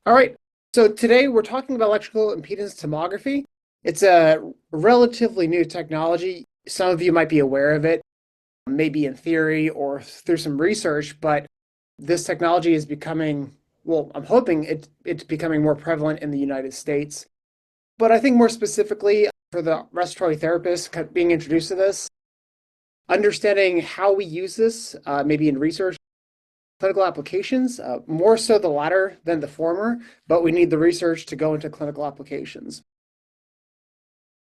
All right, so today we're talking about electrical impedance tomography. It's a relatively new technology. Some of you might be aware of it, maybe in theory or through some research, but this technology is becoming, well, I'm hoping it's becoming more prevalent in the United States. But I think more specifically for the respiratory therapists being introduced to this, understanding how we use this, maybe in research clinical applications, more so the latter than the former, but we need the research to go into clinical applications.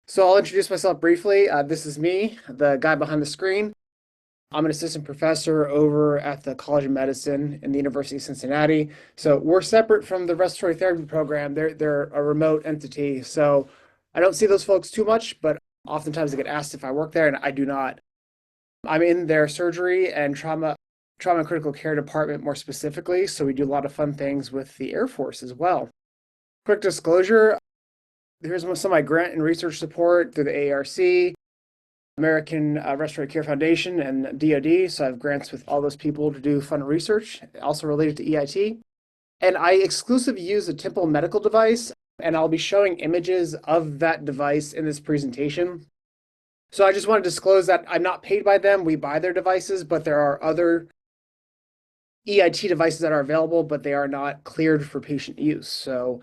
So I'll introduce myself briefly. This is me, the guy behind the screen. I'm an assistant professor over at the College of Medicine in the University of Cincinnati. So we're separate from the respiratory therapy program. They're a remote entity. So I don't see those folks too much, but oftentimes I get asked if I work there, and I do not. I'm in their surgery and trauma and critical care department more specifically. So we do a lot of fun things with the Air Force as well. Quick disclosure, here's some of my grant and research support through the ARC, American Respiratory Care Foundation, and DoD. So I have grants with all those people to do fun research, also related to EIT. And I exclusively use a Temple medical device, and I'll be showing images of that device in this presentation. So I just want to disclose that I'm not paid by them. We buy their devices, but there are other EIT devices that are available, but they are not cleared for patient use. So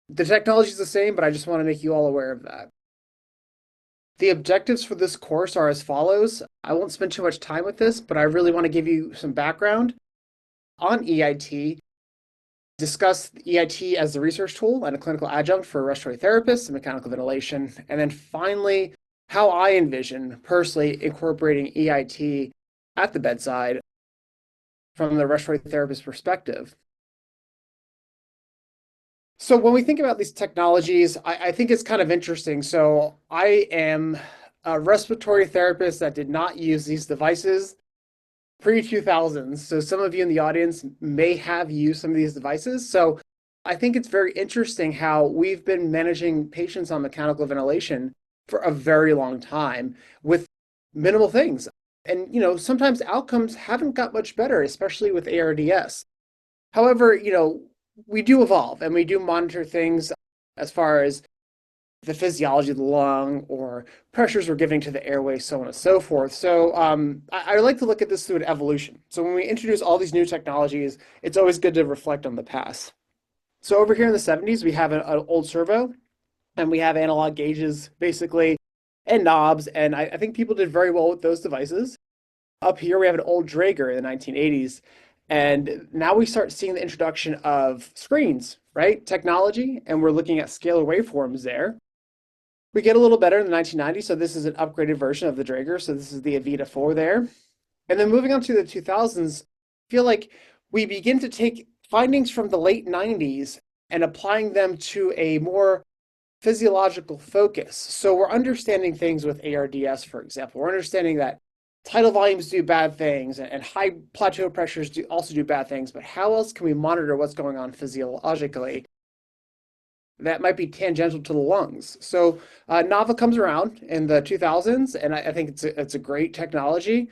the technology is the same, but I just want to make you all aware of that. The objectives for this course are as follows. I won't spend too much time with this, but I really want to give you some background on EIT, discuss EIT as the research tool and a clinical adjunct for respiratory therapists and mechanical ventilation, and then finally, how I envision personally incorporating EIT at the bedside from the respiratory therapist perspective. So when we think about these technologies, I think it's kind of interesting. So I am a respiratory therapist that did not use these devices pre-2000s. So some of you in the audience may have used some of these devices. So I think it's very interesting how we've been managing patients on mechanical ventilation for a very long time with minimal things. And, sometimes outcomes haven't got much better, especially with ARDS. However, we do evolve and we do monitor things as far as the physiology of the lung or pressures we're giving to the airway, so on and so forth. So I like to look at this through an evolution. So when we introduce all these new technologies, it's always good to reflect on the past. So over here in the 70s, we have an old servo, and we have analog gauges, basically, and knobs, and I think people did very well with those devices. Up here, we have an old Draeger in the 1980s, and now we start seeing the introduction of screens, right? Technology, and we're looking at scalar waveforms there. We get a little better in the 1990s, so this is an upgraded version of the Draeger, so this is the Avita 4 there. And then moving on to the 2000s, I feel like we begin to take findings from the late 90s and applying them to a more physiological focus. So we're understanding things with ARDS, for example. We're understanding that tidal volumes do bad things and high plateau pressures also do bad things, but how else can we monitor what's going on physiologically that might be tangential to the lungs? So NAVA comes around in the 2000s, and I think it's a great technology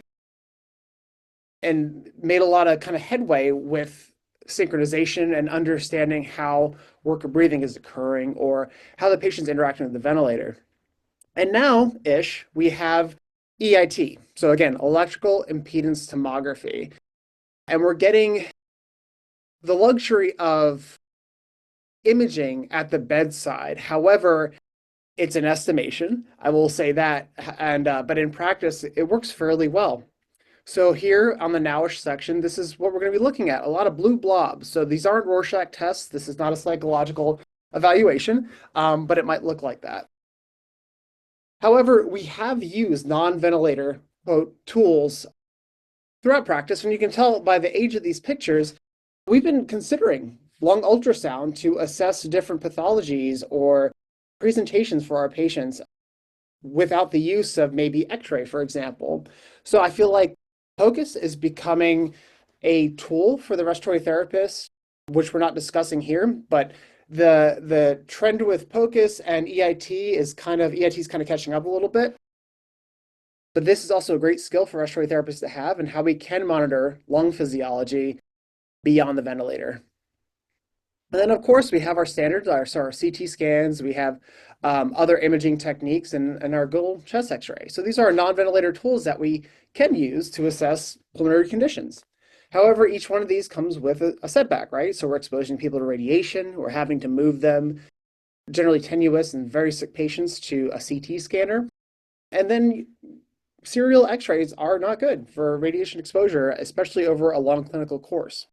and made a lot of kind of headway with synchronization and understanding how worker breathing is occurring or how the patient's interacting with the ventilator. And now-ish, we have EIT. So again, electrical impedance tomography. And we're getting the luxury of imaging at the bedside. However, it's an estimation, I will say that, and but in practice, it works fairly well. So here on the nowish section, this is what we're going to be looking at, a lot of blue blobs. So these aren't Rorschach tests. This is not a psychological evaluation, but it might look like that. However, we have used non-ventilator tools throughout practice, and you can tell by the age of these pictures, we've been considering lung ultrasound to assess different pathologies or presentations for our patients without the use of maybe X-ray, for example. So I feel like POCUS is becoming a tool for the respiratory therapists, which we're not discussing here, but the trend with POCUS and EIT is kind of catching up a little bit. But this is also a great skill for respiratory therapists to have and how we can monitor lung physiology beyond the ventilator. And then, of course, we have our standards, our CT scans, we have other imaging techniques, and our good old chest X-ray. So these are non-ventilator tools that we can use to assess pulmonary conditions. However, each one of these comes with a setback, right? So we're exposing people to radiation, we're having to move them, generally tenuous and very sick patients, to a CT scanner. And then serial X-rays are not good for radiation exposure, especially over a long clinical course.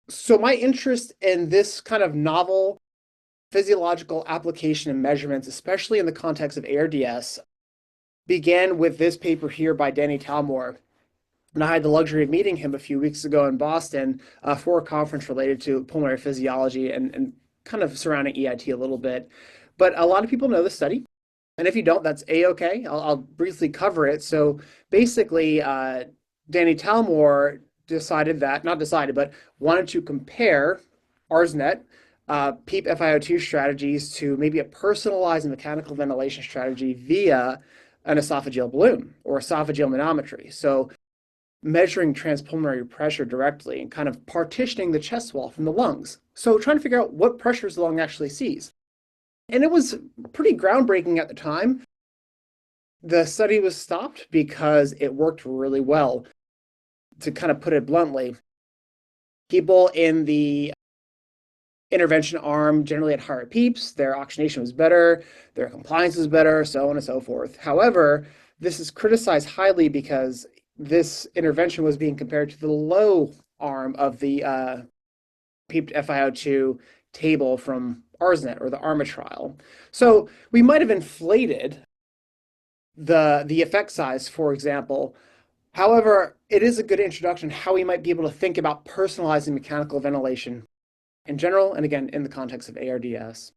So my interest in this kind of novel physiological application and measurements, especially in the context of ARDS, began with this paper here by Danny Talmore. And I had the luxury of meeting him a few weeks ago in Boston for a conference related to pulmonary physiology and kind of surrounding EIT a little bit. But a lot of people know the study. And if you don't, that's a-okay. I'll briefly cover it. So basically, Danny Talmore decided that, not decided, but wanted to compare ARSNet, PEEP FiO2 strategies to maybe a personalized mechanical ventilation strategy via an esophageal balloon or esophageal manometry. So measuring transpulmonary pressure directly and kind of partitioning the chest wall from the lungs. So trying to figure out what pressures the lung actually sees. And it was pretty groundbreaking at the time. The study was stopped because it worked really well. To kind of put it bluntly, people in the intervention arm generally had higher PEEPs, their oxygenation was better, their compliance was better, so on and so forth. However, this is criticized highly because this intervention was being compared to the low arm of the PEEP FiO2 table from ARSNet or the ARMA trial. So we might have inflated the effect size, for example. However, it is a good introduction how we might be able to think about personalizing mechanical ventilation in general, and again, in the context of ARDS.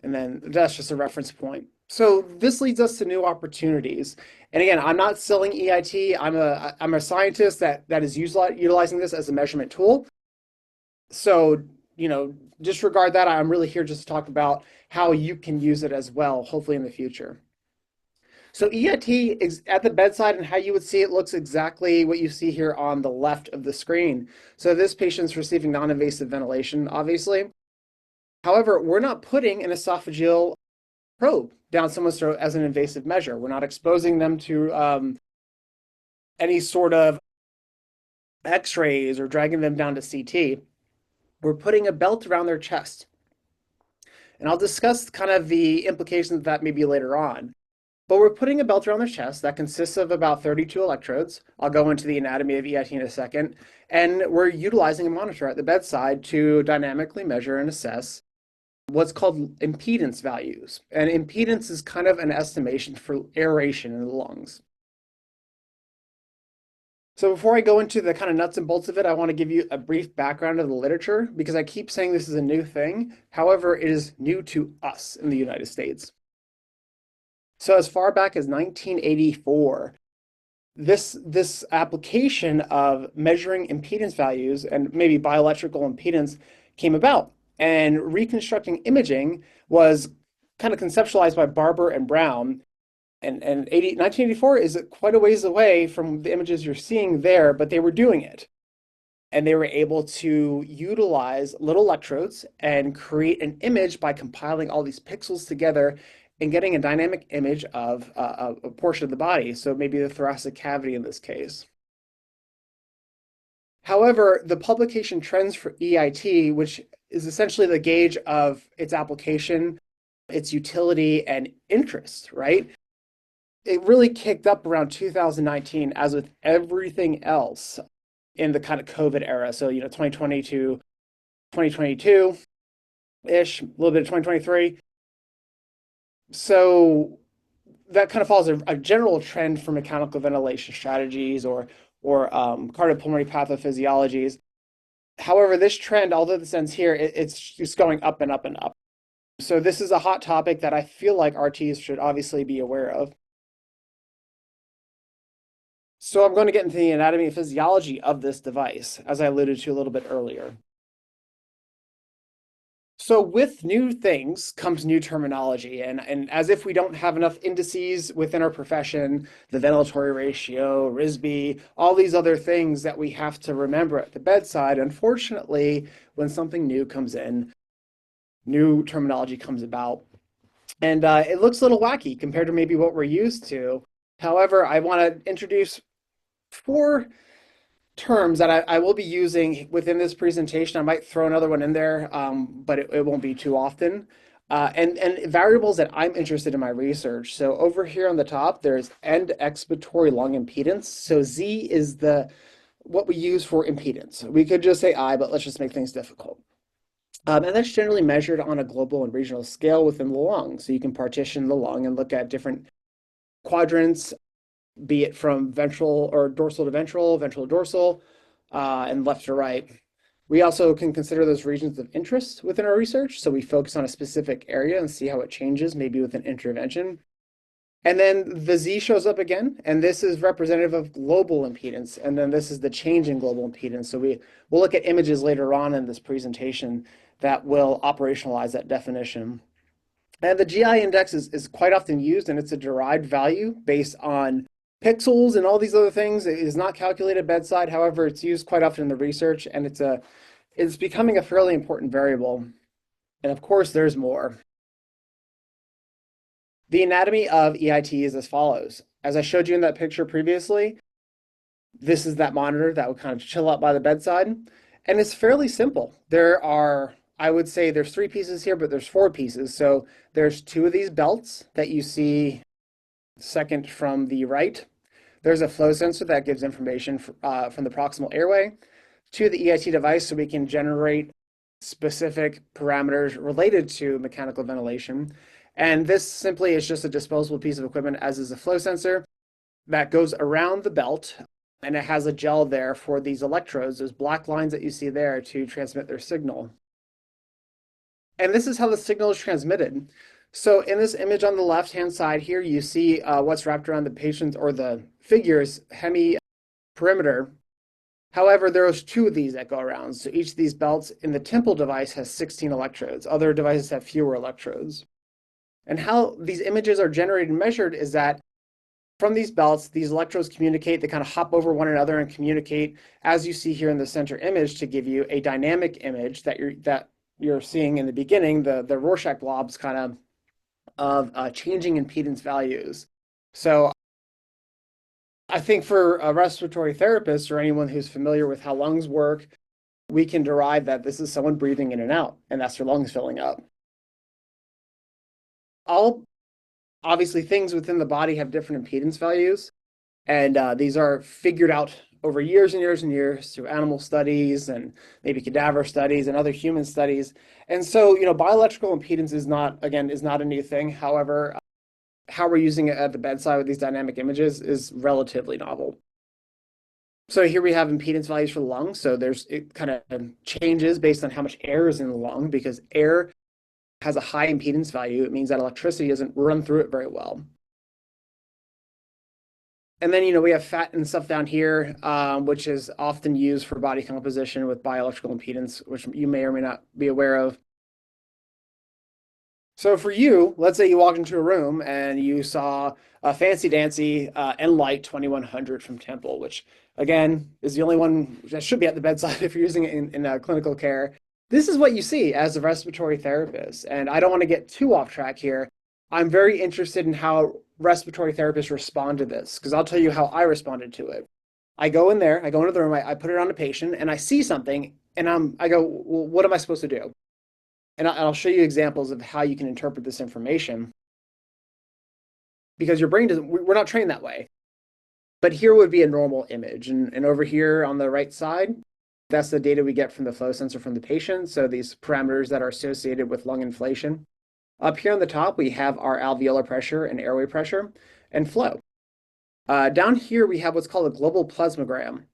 And then that's just a reference point. So this leads us to new opportunities. And again, I'm not selling EIT. I'm a scientist that is utilizing this as a measurement tool. So, disregard that. I'm really here just to talk about how you can use it as well, hopefully in the future. So EIT is at the bedside, and how you would see it looks exactly what you see here on the left of the screen. So this patient's receiving non-invasive ventilation, obviously. However, we're not putting an esophageal probe down someone's throat as an invasive measure. We're not exposing them to any sort of X-rays or dragging them down to CT. We're putting a belt around their chest. And I'll discuss kind of the implications of that maybe later on. But we're putting a belt around their chest that consists of about 32 electrodes. I'll go into the anatomy of EIT in a second. And we're utilizing a monitor at the bedside to dynamically measure and assess what's called impedance values. And impedance is kind of an estimation for aeration in the lungs. So before I go into the kind of nuts and bolts of it, I want to give you a brief background of the literature because I keep saying this is a new thing. However, it is new to us in the United States. So as far back as 1984, this application of measuring impedance values and maybe bioelectrical impedance came about. And reconstructing imaging was kind of conceptualized by Barber and Brown. And 1984 is quite a ways away from the images you're seeing there, but they were doing it. And they were able to utilize little electrodes and create an image by compiling all these pixels together and getting a dynamic image of a portion of the body, so maybe the thoracic cavity in this case. However, the publication trends for EIT, which is essentially the gauge of its application, its utility, and interest, right? It really kicked up around 2019, as with everything else in the kind of COVID era. So, 2020 to 2022-ish, a little bit of 2023. So that kind of follows a general trend for mechanical ventilation strategies or cardiopulmonary pathophysiologies. However, this trend, although this ends here, it's just going up and up and up. So this is a hot topic that I feel like RTs should obviously be aware of. So I'm going to get into the anatomy and physiology of this device, as I alluded to a little bit earlier. So with new things comes new terminology, and as if we don't have enough indices within our profession, the ventilatory ratio, RISB, all these other things that we have to remember at the bedside. Unfortunately, when something new comes in, new terminology comes about, and it looks a little wacky compared to maybe what we're used to. However, I want to introduce four terms that I will be using within this presentation. I might throw another one in there, but it won't be too often. And variables that I'm interested in my research. So over here on the top, there's end expiratory lung impedance. So Z is what we use for impedance. We could just say I, but let's just make things difficult. And that's generally measured on a global and regional scale within the lung. So you can partition the lung and look at different quadrants, be it from ventral or dorsal to ventral, ventral to dorsal, and left to right. We also can consider those regions of interest within our research. So we focus on a specific area and see how it changes, maybe with an intervention. And then the Z shows up again, and this is representative of global impedance. And then this is the change in global impedance. So we'll look at images later on in this presentation that will operationalize that definition. And the GI index is quite often used, and it's a derived value based on pixels and all these other things. It is not calculated bedside. However, it's used quite often in the research, and it's becoming a fairly important variable. And of course, there's more. The anatomy of EIT is as follows. As I showed you in that picture previously, this is that monitor that would kind of chill out by the bedside. And it's fairly simple. I would say there's 3 pieces here, but there's 4 pieces. So there's 2 of these belts that you see second from the right. There's a flow sensor that gives information from the proximal airway to the EIT device, so we can generate specific parameters related to mechanical ventilation. And this simply is just a disposable piece of equipment, as is a flow sensor, that goes around the belt, and it has a gel there for these electrodes, those black lines that you see there, to transmit their signal. And this is how the signal is transmitted. So in this image on the left-hand side here, you see what's wrapped around the patient, or the figure's hemi-perimeter. However, there's 2 of these that go around. So each of these belts in the temple device has 16 electrodes. Other devices have fewer electrodes. And how these images are generated and measured is that from these belts, these electrodes communicate. They kind of hop over one another and communicate, as you see here in the center image, to give you a dynamic image that you're seeing in the beginning, the Rorschach blobs kind of changing impedance values. So I think for a respiratory therapist or anyone who's familiar with how lungs work, we can derive that this is someone breathing in and out, and that's their lungs filling up. Obviously, things within the body have different impedance values, and these are figured out over years and years and years through animal studies and maybe cadaver studies and other human studies. And so, bioelectrical impedance is not a new thing. However, how we're using it at the bedside with these dynamic images is relatively novel. So here we have impedance values for the lung. So it kind of changes based on how much air is in the lung, because air has a high impedance value. It means that electricity doesn't run through it very well. And then, we have fat and stuff down here, which is often used for body composition with bioelectrical impedance, which you may or may not be aware of. So for you, let's say you walked into a room and you saw a fancy-dancy Enlight 2100 from Temple, which, again, is the only one that should be at the bedside if you're using it in clinical care. This is what you see as a respiratory therapist. And I don't want to get too off track here. I'm very interested in how respiratory therapists respond to this, because I'll tell you how I responded to it. I go into the room, I put it on a patient, and I see something, and I go, well, what am I supposed to do? And I'll show you examples of how you can interpret this information, because your brain we're not trained that way. But here would be a normal image. And over here on the right side, that's the data we get from the flow sensor from the patient. So these parameters that are associated with lung inflation. Up here on the top, we have our alveolar pressure and airway pressure and flow. Down here, we have what's called a global plasmogram.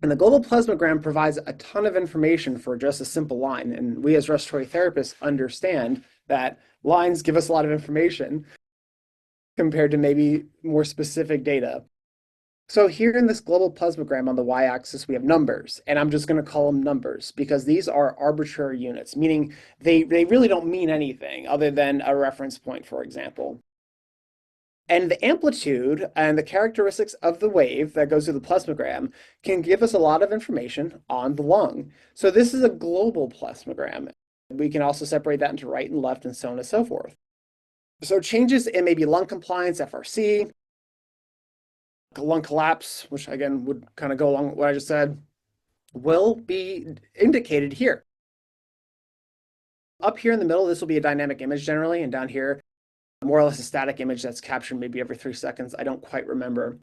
And the global plasmogram provides a ton of information for just a simple line. And we as respiratory therapists understand that lines give us a lot of information compared to maybe more specific data. So here in this global plasmagram on the y-axis, we have numbers, and I'm just going to call them numbers because these are arbitrary units, meaning they really don't mean anything other than a reference point, for example. And the amplitude and the characteristics of the wave that goes through the plasmagram can give us a lot of information on the lung. So this is a global plasmagram. We can also separate that into right and left and so on and so forth. So changes in maybe lung compliance, FRC, lung collapse, which again would kind of go along with what I just said, will be indicated here. Up here in the middle, this will be a dynamic image generally, and down here, more or less a static image that's captured maybe every 3 seconds. I don't quite remember.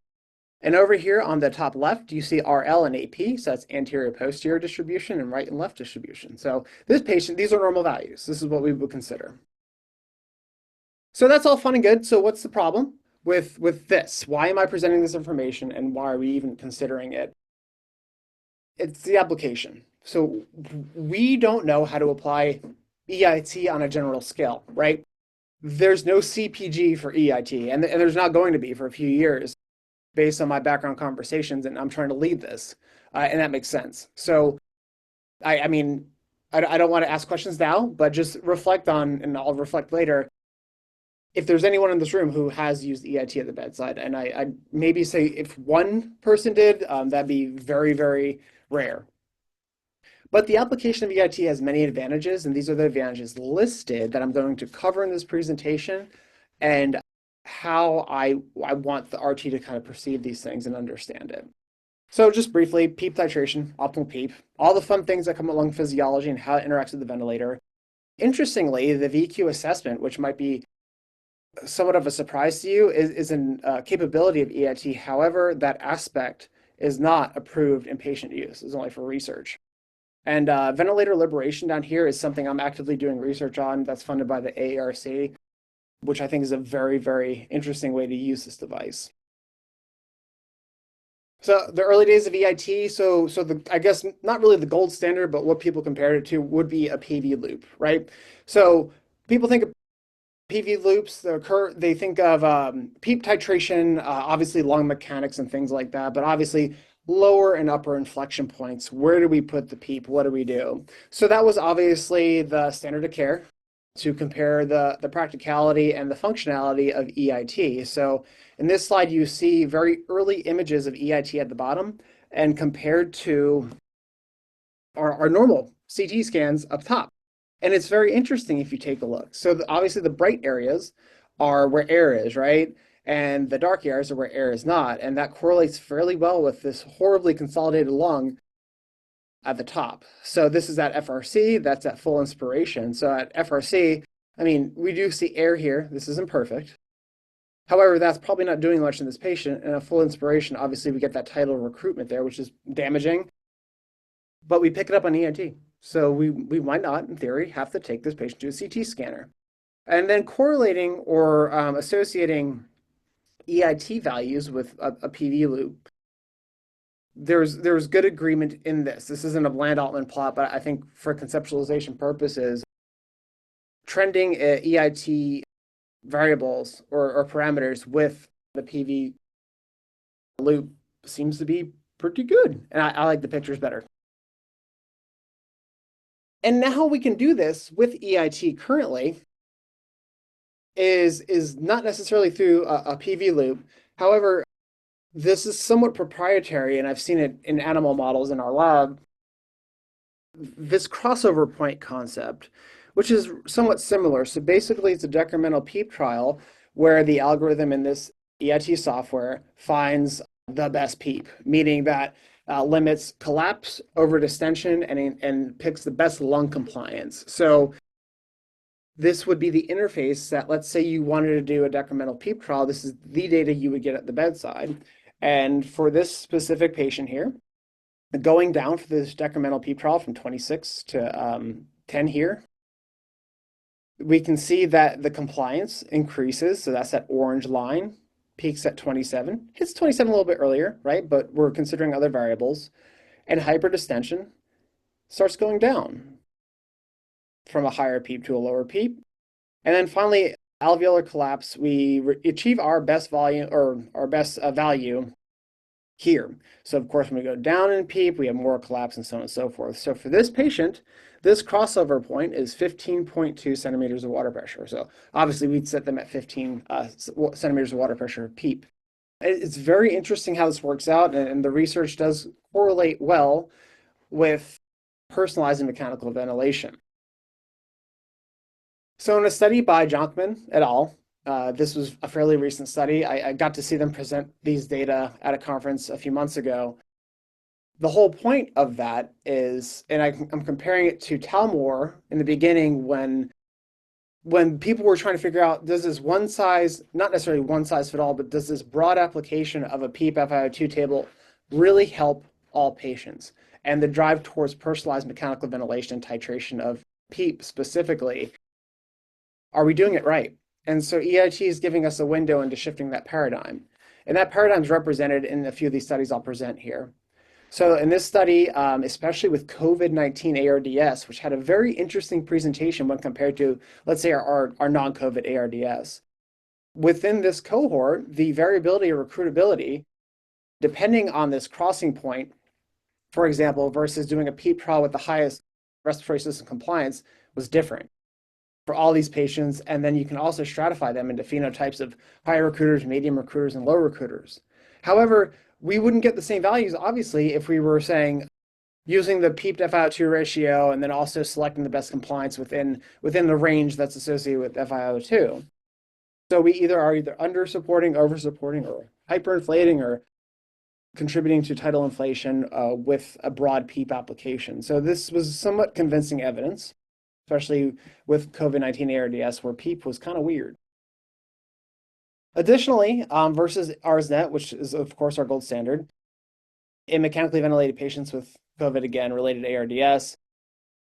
And over here on the top left, you see RL and AP, so that's anterior-posterior distribution and right and left distribution. So this patient, these are normal values. This is what we would consider. So that's all fun and good. So what's the problem with this? Why am I presenting this information and why are we even considering it? It's the application. So we don't know how to apply EIT on a general scale, right? There's no CPG for EIT, and there's not going to be for a few years based on my background conversations, and I'm trying to lead this, and that makes sense. So, I mean, I don't want to ask questions now, but just reflect on, and I'll reflect later, if there's anyone in this room who has used EIT at the bedside, and I maybe say if one person did, that'd be very, very rare. But the application of EIT has many advantages, and these are the advantages listed that I'm going to cover in this presentation and how I want the RT to kind of perceive these things and understand it. So just briefly, PEEP titration, optimal PEEP, all the fun things that come with lung physiology and how it interacts with the ventilator. Interestingly, the VQ assessment, which might be somewhat of a surprise to you, is a capability of EIT. However, that aspect is not approved in patient use. It's only for research. And ventilator liberation down here is something I'm actively doing research on that's funded by the AARC, which I think is a very, very interesting way to use this device. So the early days of EIT, I guess not really the gold standard, but what people compared it to would be a PV loop, right? So people think of PV loops that occur, they think of PEEP titration, obviously lung mechanics and things like that, but obviously lower and upper inflection points. Where do we put the PEEP? What do we do? So that was obviously the standard of care to compare the practicality and the functionality of EIT. So in this slide, you see very early images of EIT at the bottom and compared to our normal CT scans up top. And it's very interesting if you take a look. So obviously the bright areas are where air is, right? And the dark areas are where air is not. And that correlates fairly well with this horribly consolidated lung at the top. So this is at FRC, that's at full inspiration. So at FRC, I mean, we do see air here. This isn't perfect. However, that's probably not doing much in this patient. And at full inspiration, obviously we get that tidal recruitment there, which is damaging. But we pick it up on EIT. So we might not, in theory, have to take this patient to a CT scanner. And then correlating or associating EIT values with a PV loop, there's good agreement in this. This isn't a Bland-Altman plot, but I think for conceptualization purposes, trending EIT variables or parameters with the PV loop seems to be pretty good. And I like the pictures better. And now we can do this with EIT currently is not necessarily through a PV loop. However, this is somewhat proprietary, and I've seen it in animal models in our lab. This crossover point concept, which is somewhat similar. So basically, it's a decremental PEEP trial where the algorithm in this EIT software finds the best PEEP, meaning that limits collapse over distension and picks the best lung compliance. So this would be the interface that, let's say you wanted to do a decremental PEEP trial, this is the data you would get at the bedside. And for this specific patient here, going down for this decremental PEEP trial from 26 to 10 here, we can see that the compliance increases. So that's that orange line, peaks at 27, hits 27 a little bit earlier, right? But we're considering other variables. And hyperdistension starts going down from a higher PEEP to a lower PEEP. And then finally, alveolar collapse, we achieve our best volume or our best value here. So of course, when we go down in PEEP, we have more collapse and so on and so forth. So for this patient, this crossover point is 15.2 centimeters of water pressure. So obviously we'd set them at 15 centimeters of water pressure PEEP. It's very interesting how this works out, and the research does correlate well with personalized mechanical ventilation. So in a study by Jonkman et al., this was a fairly recent study. I got to see them present these data at a conference a few months ago. The whole point of that is, and I'm comparing it to Talmor in the beginning when people were trying to figure out, does this one size, not necessarily one size fit all, but does this broad application of a PEEP FiO2 table really help all patients? And the drive towards personalized mechanical ventilation and titration of PEEP specifically, are we doing it right? And so EIT is giving us a window into shifting that paradigm. And that paradigm is represented in a few of these studies I'll present here. So in this study, especially with COVID-19 ARDS, which had a very interesting presentation when compared to, let's say, our non-COVID ARDS. Within this cohort, the variability or recruitability, depending on this crossing point, for example, versus doing a PEEP trial with the highest respiratory system compliance, was different for all these patients. And then you can also stratify them into phenotypes of high recruiters, medium recruiters, and low recruiters. However, we wouldn't get the same values, obviously, if we were saying using the PEEP to FiO2 ratio and then also selecting the best compliance within the range that's associated with FiO2. So we are under supporting, over supporting, or hyperinflating, or contributing to tidal inflation with a broad PEEP application. So this was somewhat convincing evidence, especially with COVID-19 ARDS, where PEEP was kind of weird. Additionally, versus ARSNet, which is, of course, our gold standard, in mechanically ventilated patients with COVID, again, related to ARDS,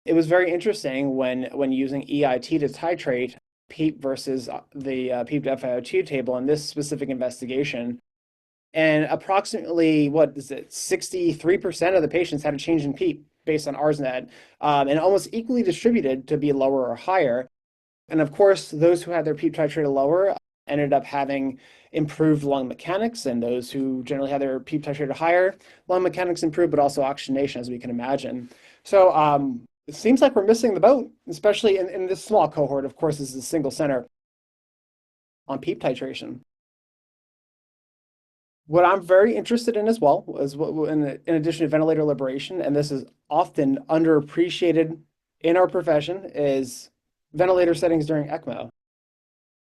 it was very interesting when using EIT to titrate PEEP versus the PEEP to FiO2 table in this specific investigation. And approximately, 63% of the patients had a change in PEEP based on ARSNet, and almost equally distributed to be lower or higher. And of course, those who had their PEEP titrated lower ended up having improved lung mechanics, and those who generally had their PEEP titrated higher, lung mechanics improved, but also oxygenation, as we can imagine. So it seems like we're missing the boat, especially in this small cohort. Of course, this is a single center on PEEP titration. What I'm very interested in as well is in addition to ventilator liberation, and this is often underappreciated in our profession, is ventilator settings during ECMO.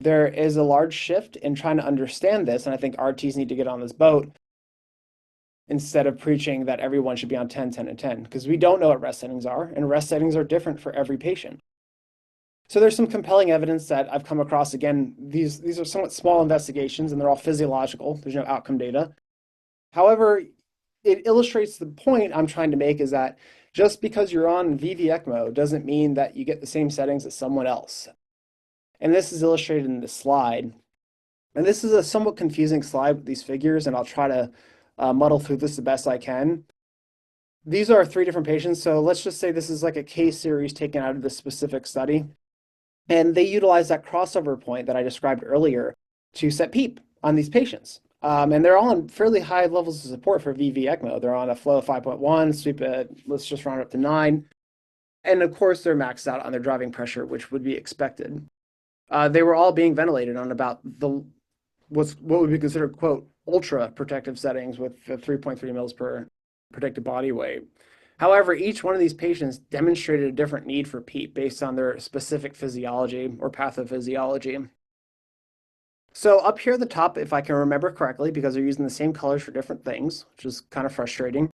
There is a large shift in trying to understand this, and I think RTs need to get on this boat instead of preaching that everyone should be on 10, 10, and 10, because we don't know what rest settings are, and rest settings are different for every patient. So there's some compelling evidence that I've come across. Again, these are somewhat small investigations, and they're all physiological. There's no outcome data. However, it illustrates the point I'm trying to make, is that just because you're on VV ECMO doesn't mean that you get the same settings as someone else. And this is illustrated in this slide. And this is a somewhat confusing slide with these figures, and I'll try to muddle through this the best I can. These are 3 different patients. So let's just say this is like a case series taken out of this specific study. And they utilize that crossover point that I described earlier to set PEEP on these patients. And they're all on fairly high levels of support for VV ECMO. They're on a flow of 5.1, sweep it, let's just round up to 9. And of course, they're maxed out on their driving pressure, which would be expected. They were all being ventilated on about what would be considered, quote, ultra protective settings with 3.3 mils per protected body weight. However, each one of these patients demonstrated a different need for PEEP based on their specific physiology or pathophysiology. So up here at the top, if I can remember correctly, because they're using the same colors for different things, which is kind of frustrating.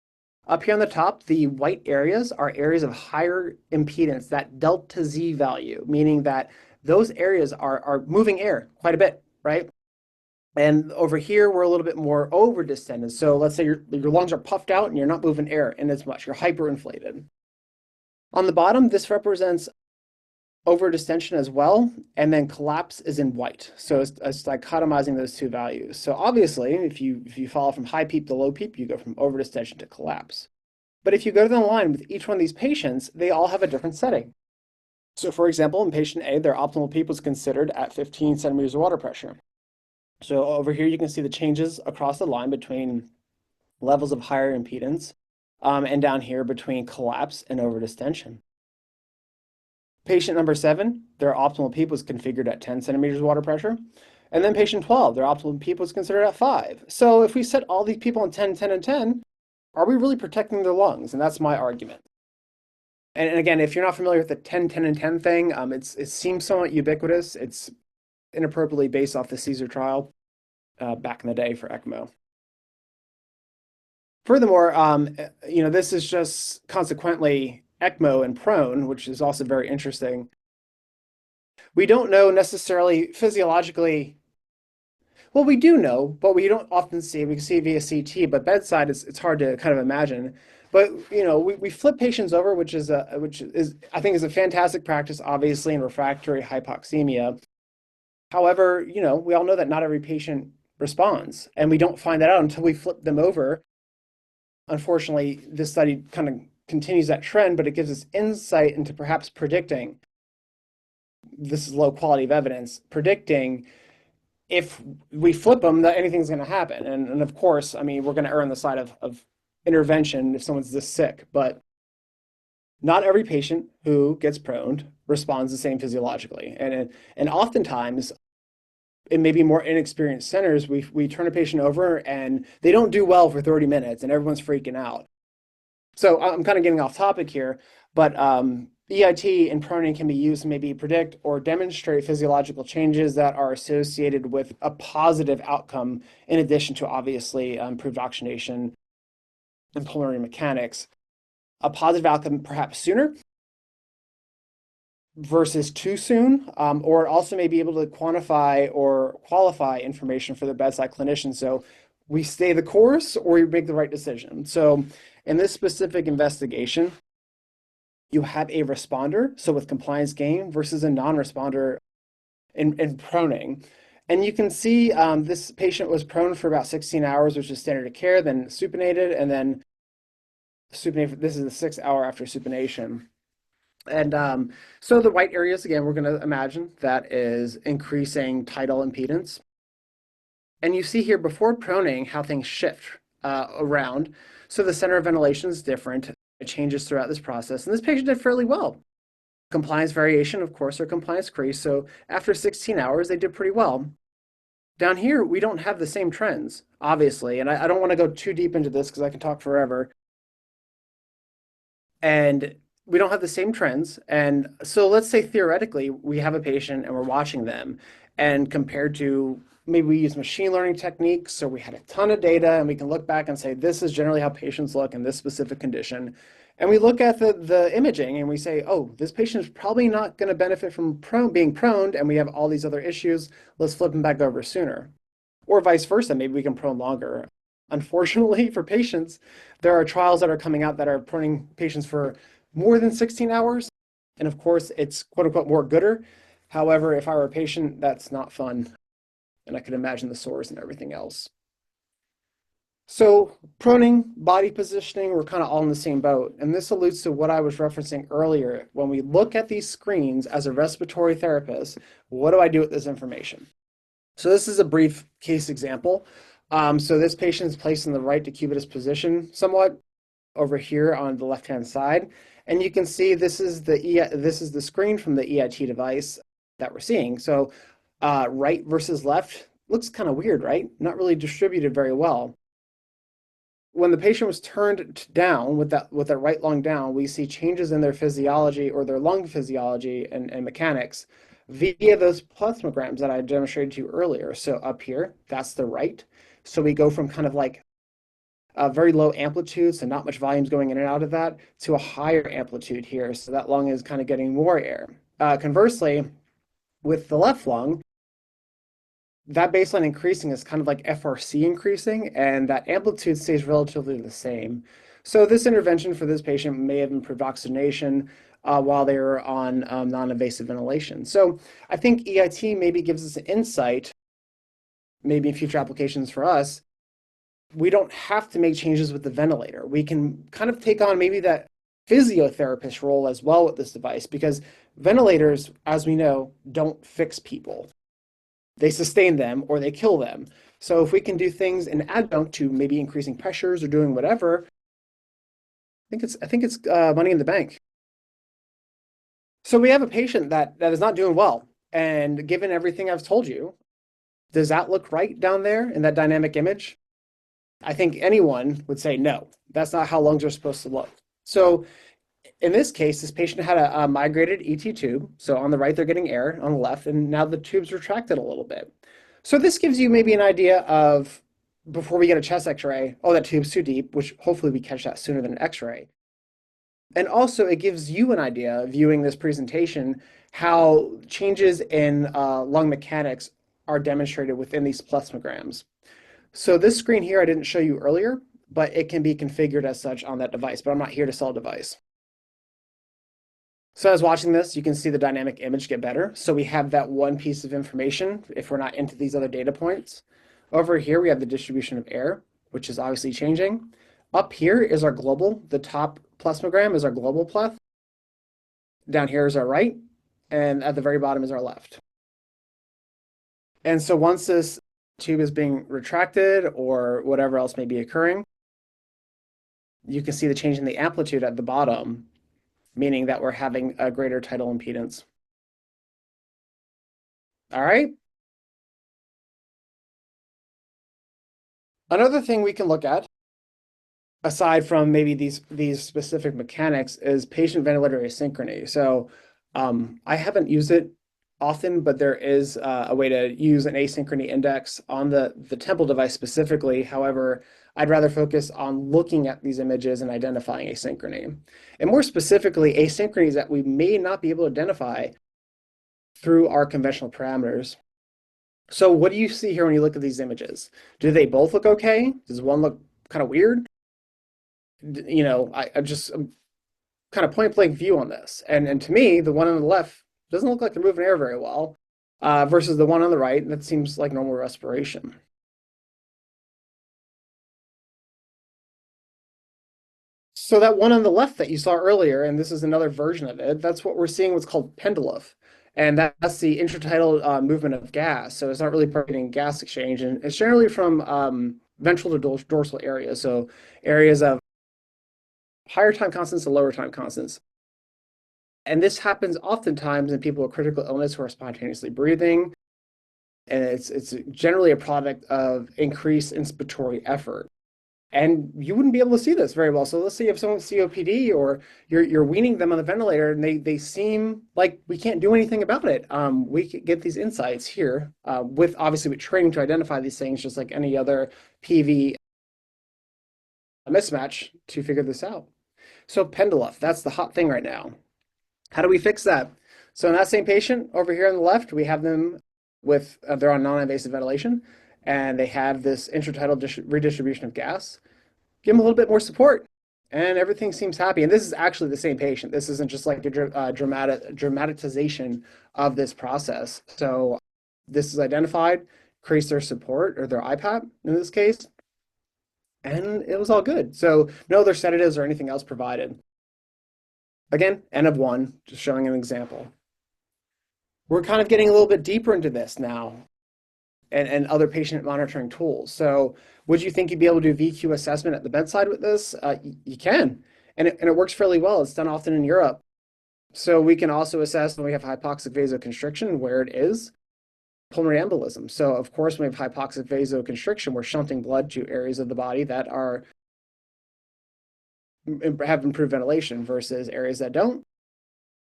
Up here on the top, the white areas are areas of higher impedance, that delta Z value, meaning that those areas are moving air quite a bit, right? And over here, we're a little bit more over distended. So let's say your lungs are puffed out and you're not moving air in as much. You're hyperinflated. On the bottom, this represents over distension as well, and then collapse is in white. So it's dichotomizing those 2 values. So obviously, if you follow from high PEEP to low PEEP, you go from over distension to collapse. But if you go to the line with each one of these patients, they all have a different setting. So for example, in patient A, their optimal PEEP was considered at 15 centimeters of water pressure. So over here, you can see the changes across the line between levels of higher impedance, and down here between collapse and overdistension. Patient number 7, their optimal PEEP was configured at 10 centimeters of water pressure. And then patient 12, their optimal PEEP was considered at 5. So if we set all these people on 10, 10, and 10, are we really protecting their lungs? And that's my argument. And again, if you're not familiar with the 10, 10, and 10 thing, it seems somewhat ubiquitous. It's inappropriately based off the Caesar trial back in the day for ECMO. Furthermore, this is just consequently ECMO and prone, which is also very interesting. We don't know necessarily physiologically. Well, we do know, but we don't often see. We can see via CT, but bedside it's hard to kind of imagine. But we flip patients over, which is I think is a fantastic practice, obviously in refractory hypoxemia. However, we all know that not every patient responds, and we don't find that out until we flip them over. Unfortunately, this study kind of continues that trend, but it gives us insight into perhaps predicting. This is low quality of evidence, predicting if we flip them, that anything's going to happen. And of course, I mean, we're going to err on the side of intervention if someone's this sick, but not every patient who gets proned responds the same physiologically. And oftentimes, in maybe more inexperienced centers, we turn a patient over and they don't do well for 30 minutes and everyone's freaking out. So I'm kind of getting off topic here, but EIT and proning can be used to maybe predict or demonstrate physiological changes that are associated with a positive outcome, in addition to obviously improved oxygenation and pulmonary mechanics. A positive outcome perhaps sooner versus too soon, or it also may be able to quantify or qualify information for the bedside clinician. So we stay the course or we make the right decision. So in this specific investigation, you have a responder, so with compliance gain, versus a non-responder in proning. And you can see this patient was prone for about 16 hours, which is standard of care, then supinated, and then supinated. This is the 6th hour after supination. And so the white areas, again, we're going to imagine that is increasing tidal impedance. And you see here before proning how things shift around. So the center of ventilation is different. It changes throughout this process. And this patient did fairly well. Compliance variation, of course, or compliance increase. So after 16 hours, they did pretty well. Down here, we don't have the same trends, obviously. And I don't want to go too deep into this because I can talk forever. And we don't have the same trends. And so let's say theoretically, we have a patient and we're watching them. And compared to maybe we use machine learning techniques, so we had a ton of data and we can look back and say, this is generally how patients look in this specific condition. And we look at the imaging and we say, oh, this patient is probably not going to benefit from being proned, and we have all these other issues. Let's flip them back over sooner. Or vice versa, maybe we can prone longer. Unfortunately, for patients, there are trials that are coming out that are proning patients for more than 16 hours. And of course, it's quote unquote more gooder. However, if I were a patient, that's not fun. And I could imagine the sores and everything else. So proning, body positioning, we're kind of all in the same boat. And this alludes to what I was referencing earlier. When we look at these screens as a respiratory therapist, what do I do with this information? So this is a brief case example. So this patient is placed in the right decubitus position somewhat over here on the left-hand side. And you can see this is the screen from the EIT device that we're seeing. So right versus left looks kind of weird, right? Not really distributed very well. When the patient was turned down with that right lung down, we see changes in their physiology or their lung physiology and mechanics via those plethysmograms that I demonstrated to you earlier. So up here, that's the right. So we go from kind of like a very low amplitude, so not much volume's going in and out of that, to a higher amplitude here. So that lung is kind of getting more air. Conversely, with the left lung, that baseline increasing is kind of like FRC increasing, and that amplitude stays relatively the same. So this intervention for this patient may have improved oxygenation while they were on non-invasive ventilation. So I think EIT maybe gives us an insight, maybe in future applications for us. We don't have to make changes with the ventilator. We can kind of take on maybe that physiotherapist role as well with this device, because ventilators, as we know, don't fix people. they sustain them or they kill them. So if we can do things in adjunct to maybe increasing pressures or doing whatever, I think it's money in the bank. So we have a patient that is not doing well, and given everything I've told you, does that look right down there in that dynamic image? I think anyone would say no. That's not how lungs are supposed to look. So in this case, this patient had a migrated ET tube. So on the right, they're getting air, on the left, and now the tube's retracted a little bit. So this gives you maybe an idea of, before we get a chest X-ray, oh, that tube's too deep, which hopefully we catch that sooner than an X-ray. And also it gives you an idea, viewing this presentation, how changes in lung mechanics are demonstrated within these plethysmograms. So this screen here I didn't show you earlier, but it can be configured as such on that device, but I'm not here to sell a device. So as watching this, you can see the dynamic image get better. So we have that one piece of information if we're not into these other data points. Over here, we have the distribution of air, which is obviously changing. Up here is our global. The top plethysmogram is our global pleth. Down here is our right, and at the very bottom is our left. And so once this tube is being retracted or whatever else may be occurring, you can see the change in the amplitude at the bottom, meaning that we're having a greater tidal impedance. All right. Another thing we can look at, aside from maybe these specific mechanics, is patient ventilator asynchrony. So I haven't used it often, but there is a way to use an asynchrony index on the Temple device specifically. However, I'd rather focus on looking at these images and identifying asynchrony. And more specifically, asynchronies that we may not be able to identify through our conventional parameters. So what do you see here when you look at these images? Do they both look okay? Does one look kind of weird? You know, I'm kind of point blank view on this. And to me, the one on the left doesn't look like they're moving air very well, versus the one on the right, that seems like normal respiration. So that one on the left that you saw earlier, and this is another version of it, that's what we're seeing what's called pendulum. And that's the intratidal movement of gas. So it's not really providing gas exchange, and it's generally from ventral to dorsal areas. So areas of higher time constants and lower time constants. And this happens oftentimes in people with critical illness who are spontaneously breathing. And it's generally a product of increased inspiratory effort. And you wouldn't be able to see this very well. So let's say you have someone with COPD, or you're weaning them on the ventilator, and they seem like we can't do anything about it. We could get these insights here with obviously with training to identify these things, just like any other PV mismatch, to figure this out. So pendulum, that's the hot thing right now. How do we fix that? So in that same patient over here on the left, we have them with, they're on non-invasive ventilation, and they have this intratidal redistribution of gas. Give them a little bit more support, and everything seems happy. And this is actually the same patient. This isn't just like a dramatization of this process. So this is identified, increase their support, or their IPAP in this case, and it was all good. So no other sedatives or anything else provided. Again, N of 1, just showing an example. We're kind of getting a little bit deeper into this now, and other patient monitoring tools. So would you think you'd be able to do VQ assessment at the bedside with this? You can, and it works fairly well. It's done often in Europe. So we can also assess when we have hypoxic vasoconstriction, where it is, pulmonary embolism. So of course, when we have hypoxic vasoconstriction, we're shunting blood to areas of the body that have improved ventilation versus areas that don't.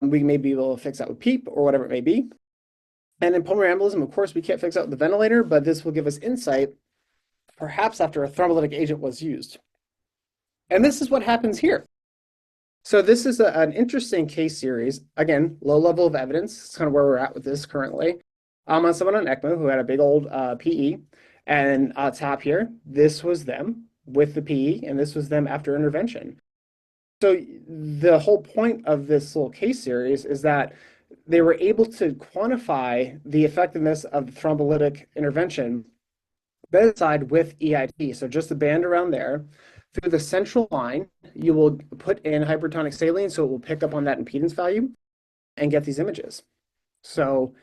We may be able to fix that with PEEP or whatever it may be. And in pulmonary embolism, of course, we can't fix that with the ventilator, but this will give us insight, perhaps after a thrombolytic agent was used. And this is what happens here. So this is an interesting case series. Again, low level of evidence. It's kind of where we're at with this currently. On someone on ECMO who had a big old PE. And top here, this was them with the PE, and this was them after intervention. So the whole point of this little case series is that they were able to quantify the effectiveness of the thrombolytic intervention bedside with EIT. So just the band around there. Through the central line, you will put in hypertonic saline, so it will pick up on that impedance value and get these images. So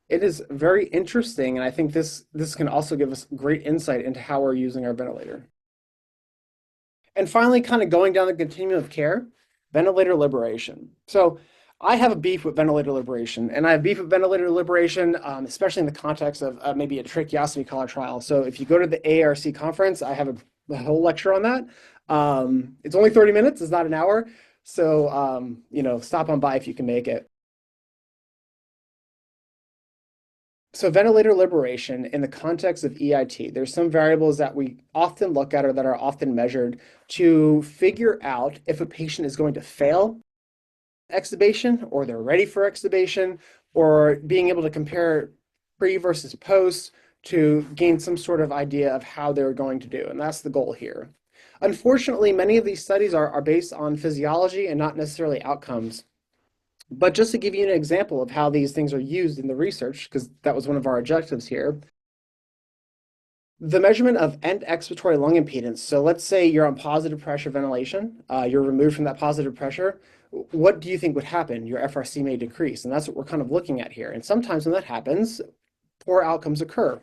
It is very interesting, and I think this can also give us great insight into how we're using our ventilator. And finally, kind of going down the continuum of care, ventilator liberation. So I have a beef with ventilator liberation, and I have beef with ventilator liberation, especially in the context of maybe a tracheostomy collar trial. So if you go to the AARC conference, I have a whole lecture on that. It's only 30 minutes, it's not an hour. So, stop on by if you can make it. So ventilator liberation in the context of EIT, there's some variables that we often look at or that are often measured to figure out if a patient is going to fail extubation or they're ready for extubation, or being able to compare pre versus post to gain some sort of idea of how they're going to do. And that's the goal here. Unfortunately, many of these studies are based on physiology and not necessarily outcomes. But just to give you an example of how these things are used in the research, because that was one of our objectives here, the measurement of end expiratory lung impedance. So let's say you're on positive pressure ventilation, you're removed from that positive pressure. What do you think would happen? Your FRC may decrease, and that's what we're kind of looking at here. And sometimes when that happens, poor outcomes occur.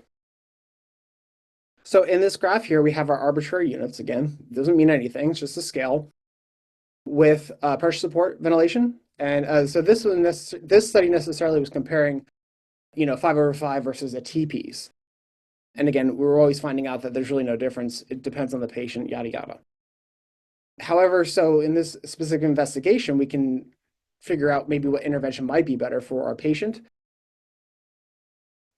So in this graph here, we have our arbitrary units. Again, it doesn't mean anything, it's just a scale with pressure support ventilation. And so this study necessarily was comparing, 5/5 versus a T-piece. And again, we're always finding out that there's really no difference. It depends on the patient, yada, yada. However, so in this specific investigation, we can figure out maybe what intervention might be better for our patient.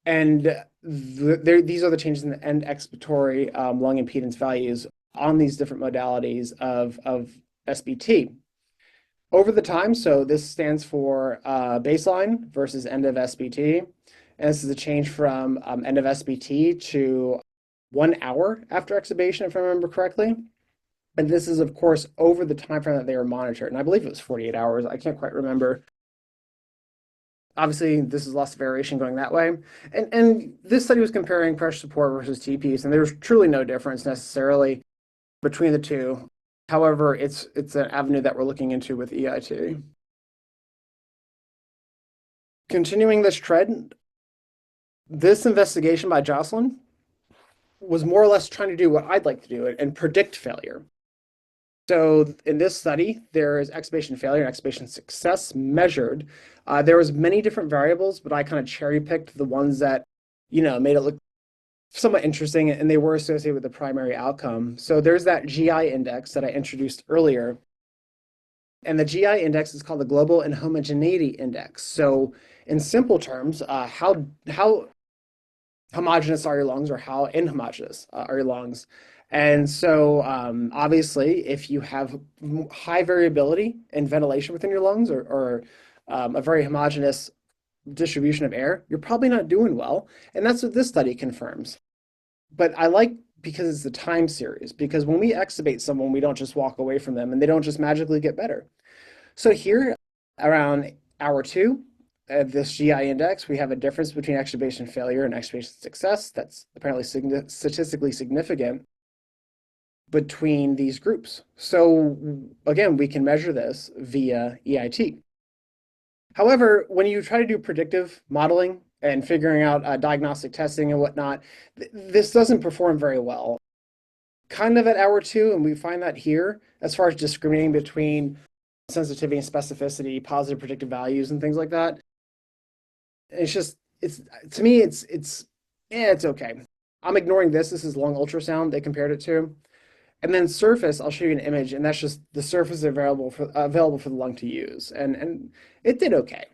And these are the changes in the end expiratory lung impedance values on these different modalities of SBT over the time. So this stands for baseline versus end of SBT. And this is a change from end of SBT to 1 hour after extubation, if I remember correctly. And this is, of course, over the time frame that they were monitored. And I believe it was 48 hours. I can't quite remember. Obviously, this is lots of variation going that way. And this study was comparing pressure support versus TPs, and there's truly no difference necessarily between the two. However, it's an avenue that we're looking into with EIT. Continuing this trend, this investigation by Jocelyn was more or less trying to do what I'd like to do and predict failure. So in this study, there is extubation failure and extubation success measured. There was many different variables, but I kind of cherry picked the ones that, made it look somewhat interesting, and they were associated with the primary outcome. So there's that GI index that I introduced earlier. And the GI index is called the Global Inhomogeneity Index. So in simple terms, how homogeneous are your lungs, or how inhomogeneous are your lungs? And so obviously, if you have high variability in ventilation within your lungs, or a very homogeneous distribution of air, you're probably not doing well. And that's what this study confirms. But I like, because it's the time series, because when we extubate someone, we don't just walk away from them and they don't just magically get better. So here, around hour 2 of this GI index, we have a difference between extubation failure and extubation success that's apparently statistically significant between these groups. So again, we can measure this via EIT. However, when you try to do predictive modeling and figuring out diagnostic testing and whatnot, this doesn't perform very well. Kind of at hour 2, and we find that here, as far as discriminating between sensitivity and specificity, positive predictive values, and things like that. To me, it's okay. I'm ignoring this. This is lung ultrasound they compared it to. And then surface, I'll show you an image, and that's just the surface available for the lung to use. And it did okay.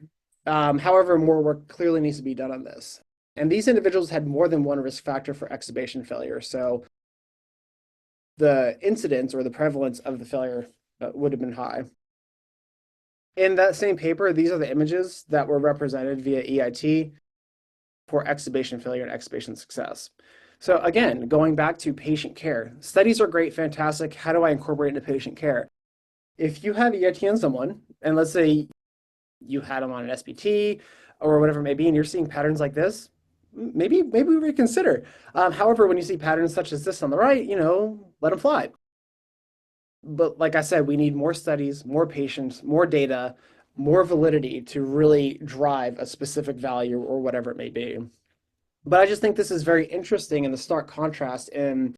However, more work clearly needs to be done on this. And these individuals had more than one risk factor for extubation failure. So the incidence or the prevalence of the failure would have been high. In that same paper, these are the images that were represented via EIT for extubation failure and extubation success. So again, going back to patient care, studies are great, fantastic. How do I incorporate into patient care? If you have EIT on someone, and let's say you had them on an SBT or whatever it may be, and you're seeing patterns like this, maybe reconsider. However, when you see patterns such as this on the right, let them fly. But like I said, we need more studies, more patients, more data, more validity to really drive a specific value or whatever it may be. But I just think this is very interesting in the stark contrast in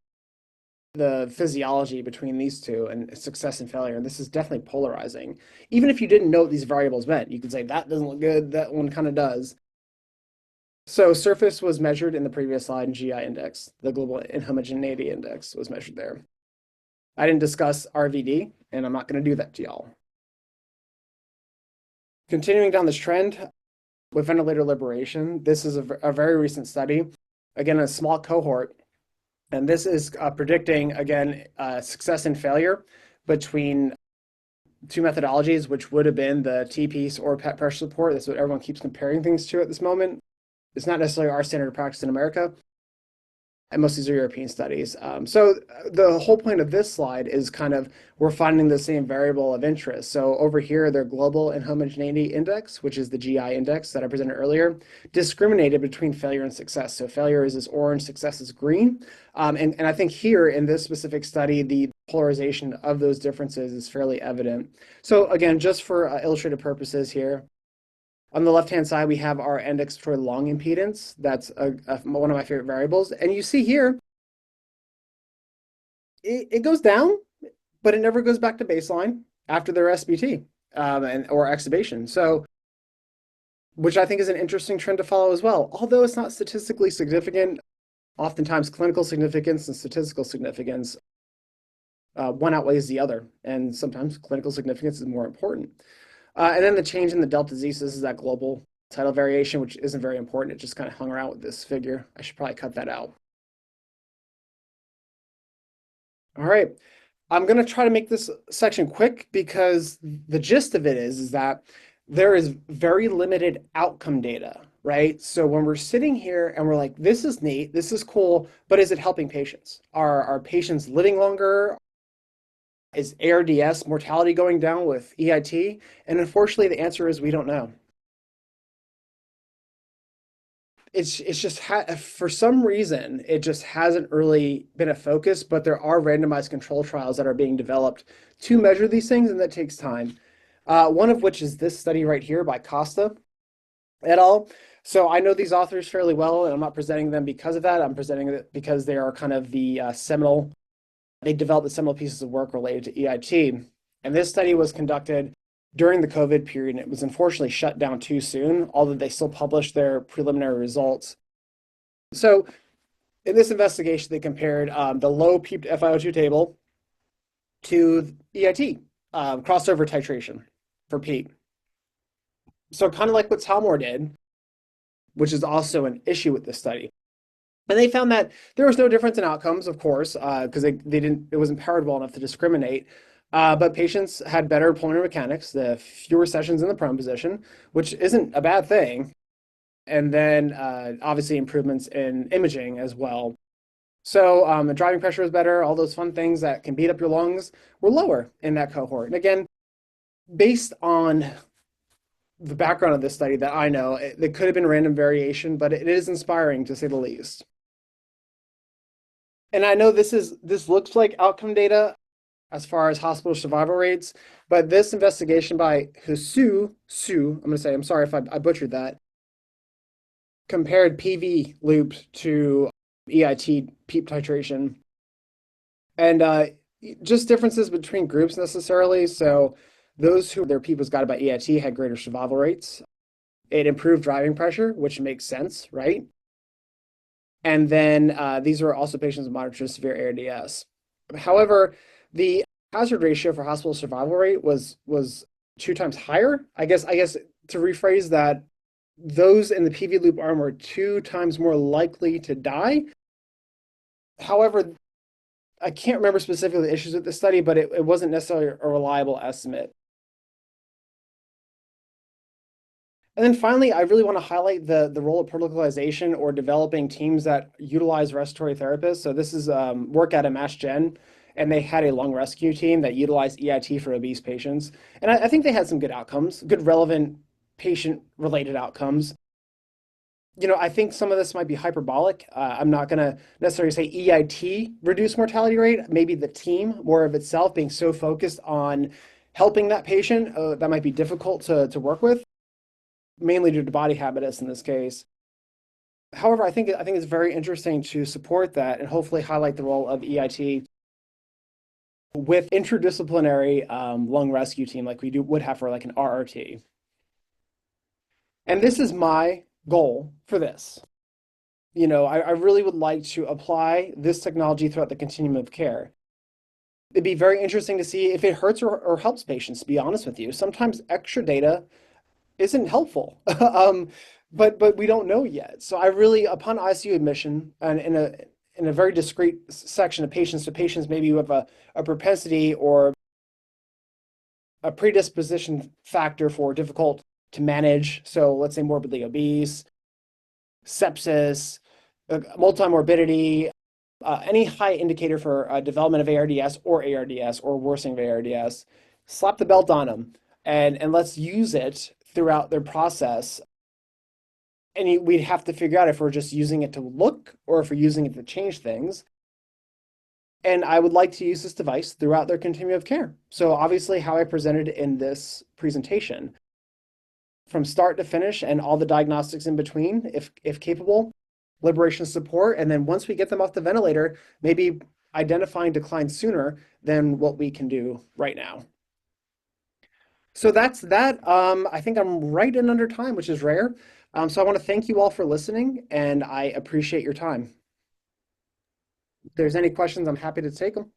the physiology between these two and success and failure. And this is definitely polarizing. Even if you didn't know what these variables meant, you could say that doesn't look good, that one kind of does. So surface was measured in the previous slide, and GI index, the global inhomogeneity index was measured there. I didn't discuss RVD, and I'm not going to do that to y'all. Continuing down this trend with ventilator liberation, this is a very recent study, again, a small cohort, and this is predicting, again, success and failure between two methodologies, which would have been the T-piece or PET pressure support. That's what everyone keeps comparing things to at this moment. It's not necessarily our standard of practice in America, and most of these are European studies. So the whole point of this slide is kind of we're finding the same variable of interest. So over here, their global inhomogeneity index, which is the GI index that I presented earlier, discriminated between failure and success. So failure is this orange, success is green. And I think here in this specific study, the polarization of those differences is fairly evident. So again, just for illustrative purposes here, on the left-hand side, we have our end expiratory lung impedance. That's one of my favorite variables. And you see here, it goes down, but it never goes back to baseline after their SBT or extubation. So, which I think is an interesting trend to follow as well. Although it's not statistically significant, oftentimes clinical significance and statistical significance one outweighs the other. And sometimes clinical significance is more important. And then the change in the delta Z, so this is that global tidal variation, which isn't very important. It just kind of hung around with this figure. I should probably cut that out. All right. I'm going to try to make this section quick because the gist of it is that there is very limited outcome data, right? So when we're sitting here and we're like, this is neat, this is cool, but is it helping patients? Are patients living longer? Is ARDS mortality going down with EIT? And unfortunately, the answer is we don't know. It's just for some reason, it just hasn't really been a focus, but there are randomized control trials that are being developed to measure these things, and that takes time. One of which is this study right here by Costa et al. So I know these authors fairly well, and I'm not presenting them because of that. I'm presenting it because they are kind of the seminal. They developed the seminal pieces of work related to EIT. And this study was conducted during the COVID period, and it was unfortunately shut down too soon, although they still published their preliminary results. So in this investigation, they compared the low peeped FiO2 table to EIT, crossover titration for PEEP. So kind of like what Talmor did, which is also an issue with this study. And they found that there was no difference in outcomes, of course, because it wasn't powered well enough to discriminate. But patients had better pulmonary mechanics, the fewer sessions in the prone position, which isn't a bad thing. And then obviously improvements in imaging as well. So the driving pressure was better. All those fun things that can beat up your lungs were lower in that cohort. And again, based on the background of this study that I know, it could have been random variation, but it is inspiring to say the least. And I know this looks like outcome data as far as hospital survival rates, but this investigation by Su, I'm going to say, I'm sorry if I butchered that, compared PV loop to EIT PEEP titration. And just differences between groups necessarily. So those who their PEEP was guided by EIT had greater survival rates. It improved driving pressure, which makes sense, right? And then these are also patients with moderate to severe ARDS. However, the hazard ratio for hospital survival rate was 2 times higher. I guess to rephrase that, those in the PV loop arm were 2 times more likely to die. However, I can't remember specifically the issues with the study, but it wasn't necessarily a reliable estimate. And then finally, I really want to highlight the role of protocolization or developing teams that utilize respiratory therapists. So this is work out of Mass Gen, and they had a lung rescue team that utilized EIT for obese patients. And I think they had some good outcomes, good relevant patient-related outcomes. I think some of this might be hyperbolic. I'm not going to necessarily say EIT reduced mortality rate, maybe the team more of itself being so focused on helping that patient that might be difficult to work with, mainly due to body habitus in this case. However, I think it's very interesting to support that and hopefully highlight the role of EIT with interdisciplinary lung rescue team like we would have for like an RRT. And this is my goal for this. I really would like to apply this technology throughout the continuum of care. It'd be very interesting to see if it hurts or helps patients, to be honest with you. Sometimes extra data isn't helpful. But we don't know yet. So I really, upon ICU admission and in a very discrete section of patients, to patients maybe who have a propensity or a predisposition factor for difficult to manage. So let's say morbidly obese, sepsis, multimorbidity, any high indicator for development of ARDS or worsening of ARDS, slap the belt on them and let's use it throughout their process. And we'd have to figure out if we're just using it to look or if we're using it to change things. And I would like to use this device throughout their continuum of care. So obviously how I presented in this presentation, from start to finish and all the diagnostics in between, if capable, liberation support, and then once we get them off the ventilator, maybe identifying decline sooner than what we can do right now. So that's that. I think I'm right in under time, which is rare. So I want to thank you all for listening, and I appreciate your time. If there's any questions, I'm happy to take them.